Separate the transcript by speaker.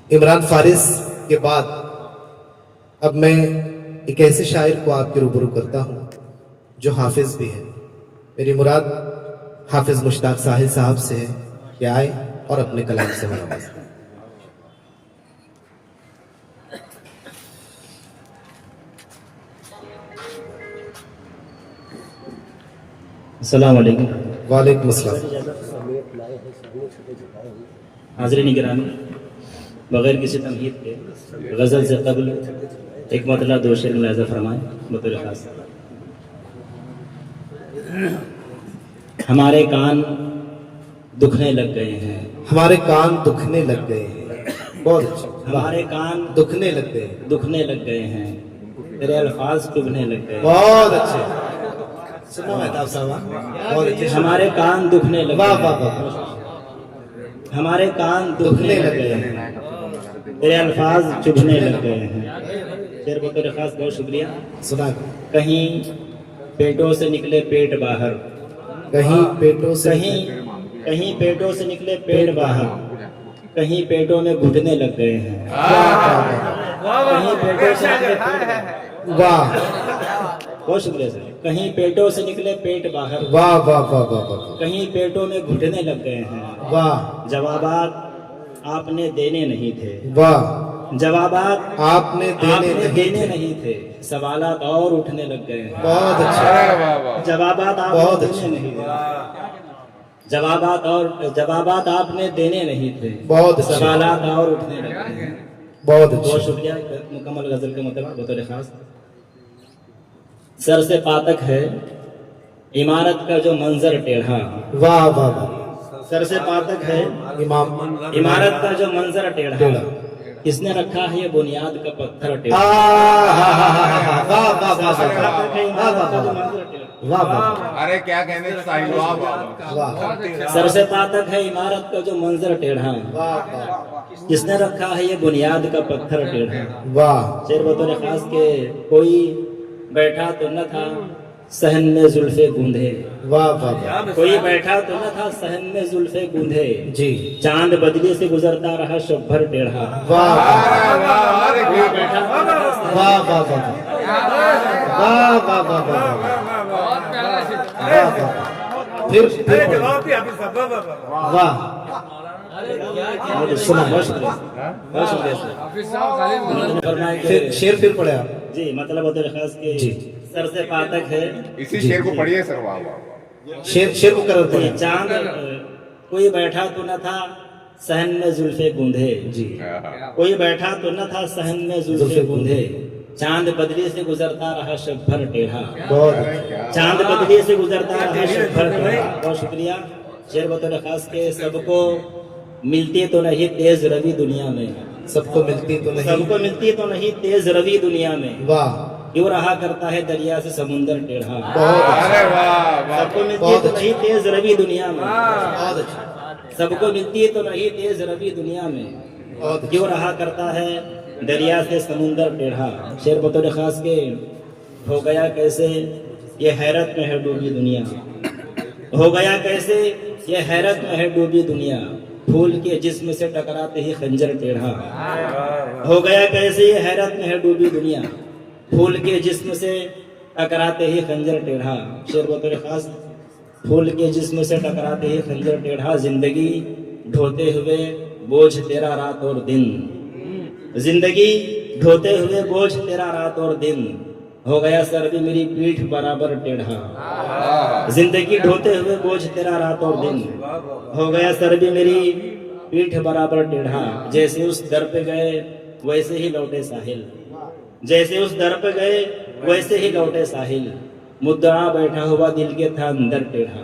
Speaker 1: عمران فارس کے بعد اب میں ایک ایسے شاعر کو آپ کے روبرو کرتا ہوں جو حافظ بھی ہے. میری مراد حافظ مشتاق ساحل صاحب سے ہے کہ آئے اور اپنے کلام سے نوازیں.
Speaker 2: السلام علیکم.
Speaker 1: وعلیکم السلام.
Speaker 2: حاضرین گرامی، بغیر کسی تمہید کے غزل سے قبل ایک مطلع دو شعر ملاحظہ فرمائیں بطور خاص. ہمارے کان دکھنے لگ گئے ہیں،
Speaker 1: ہمارے کان دکھنے لگ گئے ہیں. بہت اچھا.
Speaker 2: ہمارے کان
Speaker 1: دکھنے لگ گئے ہیں.
Speaker 2: دکھنے لگ گئے ہیں، تیرے الفاظ چبھنے لگ گئے ہیں.
Speaker 1: بہت اچھے. سنا مہتاب صاحب بہت اچھے.
Speaker 2: ہمارے کان دکھنے لگ
Speaker 1: واہ
Speaker 2: گئے
Speaker 1: واہ
Speaker 2: ہیں،
Speaker 1: واہ.
Speaker 2: ہمارے کان دکھنے لگ گئے ہیں، تیرے الفاظ چبھنے لگ گئے ہیں. شعر بطور خاص بہت شکریہ.
Speaker 1: سنا.
Speaker 2: کہیں پیٹوں سے نکلے پیٹ باہر،
Speaker 1: کہیں پیٹوں سے
Speaker 2: کہیں پیٹوں سے نکلے پیٹ باہر، کہیں پیٹوں میں گھٹنے لگ گئے ہیں. کہیں پیٹوں سے نکلے پیٹ باہر.
Speaker 1: واہ
Speaker 2: بہت شکریہ سر. کہیں پیٹوں سے نکلے پیٹ باہر،
Speaker 1: واہ واہ واہ واہ واہ
Speaker 2: کہیں پیٹوں میں گھٹنے لگ گئے ہیں.
Speaker 1: واہ
Speaker 2: جوابات آپ نے دینے نہیں تھے،
Speaker 1: واہ.
Speaker 2: جوابات
Speaker 1: آپ نے
Speaker 2: دینے نہیں تھے، سوالات اور اٹھنے لگ گئے ہیں.
Speaker 1: بہت اچھا.
Speaker 2: جوابات آپ
Speaker 1: بہت
Speaker 2: نے
Speaker 1: اچھا.
Speaker 2: دینے نہیں تھے، جوابات آپ نے دینے نہیں تھے،
Speaker 1: بہت اچھا.
Speaker 2: سوالات اور اٹھنے لگ گئے ہیں.
Speaker 1: بہت
Speaker 2: بہت
Speaker 1: اچھا.
Speaker 2: شکریہ. مکمل غزل کا مطلب بطور خاص. سر سے پاتک ہے عمارت کا جو منظر ٹیڑھا،
Speaker 1: واہ واہ واہ.
Speaker 2: سر سے پاتک ہے
Speaker 1: امام
Speaker 2: عمارت کا جو منظر ٹیڑھا،
Speaker 1: ٹیڑھا.
Speaker 2: کس نے رکھا ہے یہ بنیاد کا پتھر ٹیڑھا.
Speaker 1: واہ واہ واہ
Speaker 2: سر سے
Speaker 1: واہ
Speaker 2: پاتک ہے عمارت کا جو منظر ٹیڑھا.
Speaker 1: واہ واہ.
Speaker 3: ارے کیا کہنے ساحل
Speaker 1: واہ
Speaker 2: سر سے پاتک ہے عمارت کا جو منظر ٹیڑھا،
Speaker 1: واہ
Speaker 2: کس نے رکھا ہے یہ بنیاد کا پتھر ٹیڑھا.
Speaker 1: واہ.
Speaker 2: شعر بطور خاص کے کوئی بیٹھا تو نہ تھا صحن میں زلفے گوندھے،
Speaker 1: واہ واہ واہ.
Speaker 2: کوئی بیٹھا تو نہ تھا صحن میں زلفے گوندھے،
Speaker 1: جی.
Speaker 2: چاند بدلی سے گزرتا رہا شب بھر ٹیڑھا.
Speaker 1: واہ
Speaker 2: کوئی بیٹھا تو نہ تھا صحن
Speaker 1: واہ واہ واہ. واہ واہ واہ واہ. پھر واہ.
Speaker 2: سنا. بہت شکریہ بہت شکریہ سر. فرمائے کہ
Speaker 1: شیر پھر پڑھے آپ.
Speaker 2: جی مطلب بطور خاص کے
Speaker 1: جی.
Speaker 2: سر سے پاتک ہے
Speaker 3: اسی شعر کو پڑھیے سر. واہ واہ.
Speaker 1: شیر کو کرر پڑھے.
Speaker 2: چاند کوئی بیٹھا تو نہ تھا صحن میں زلفے گوندھے،
Speaker 1: جی.
Speaker 2: کوئی بیٹھا تو نہ تھا صحن میں زلفے گوندھے، چاند بدلی سے گزرتا رہا شب بھر ٹیڑھا.
Speaker 1: بہت اچھا.
Speaker 2: چاند بدلی سے گزرتا رہا شب بھر ٹیڑھا. بہت شکریہ. شعر بطور خاص کے سب کو ملتی تو نہیں تیز روی دنیا میں،
Speaker 1: سب کو ملتی تو
Speaker 2: سب
Speaker 1: نہیں.
Speaker 2: کو ملتی تو نہیں تیز روی دنیا میں،
Speaker 1: واہ.
Speaker 2: کیوں رہا کرتا ہے دریا سے سمندر ٹیڑھا.
Speaker 1: بہت اچھا.
Speaker 3: ارے واہ واہ.
Speaker 2: سب کو ملتی تو نہیں تیز روی دنیا میں،
Speaker 1: بہت اچھا.
Speaker 2: سب کو ملتی تو نہیں تیز روی دنیا میں،
Speaker 1: بہت اچھا.
Speaker 2: کیوں رہا کرتا ہے دریا سے سمندر ٹیڑھا. شعر بطور خاص کے ہو گیا کیسے یہ حیرت میں ہے ڈوبی دنیا، ہو گیا کیسے یہ حیرت میں ہے ڈوبی دنیا، پھول کے جسم سے ٹکراتے ہی خنجر ٹیڑھا. ہو گیا کیسے یہ حیرت میں ہے ڈوبی دنیا، پھول کے جسم سے ٹکراتے ہی خنجر ٹیڑھا. شعر بطور خاص. پھول کے جسم سے ٹکراتے ہی خنجر ٹیڑھا، زندگی ڈھوتے ہوئے بوجھ تیرا رات اور دن، زندگی ڈھوتے ہوئے بوجھ تیرا رات اور دن، ہو گیا سر بھی میری پیٹھ برابر ٹیڑھا. زندگی ڈھوتے ہوئے بوجھ تیرا رات اور دن، ہو گیا سر بھی میری پیٹھ برابر ٹیڑھا. جیسے اس در پہ گئے ویسے ہی لوٹے ساحل، جیسے اس در پہ گئے ویسے ہی لوٹے ساحل، مدعا بیٹھا ہوا دل کے تھا اندر ٹیڑھا.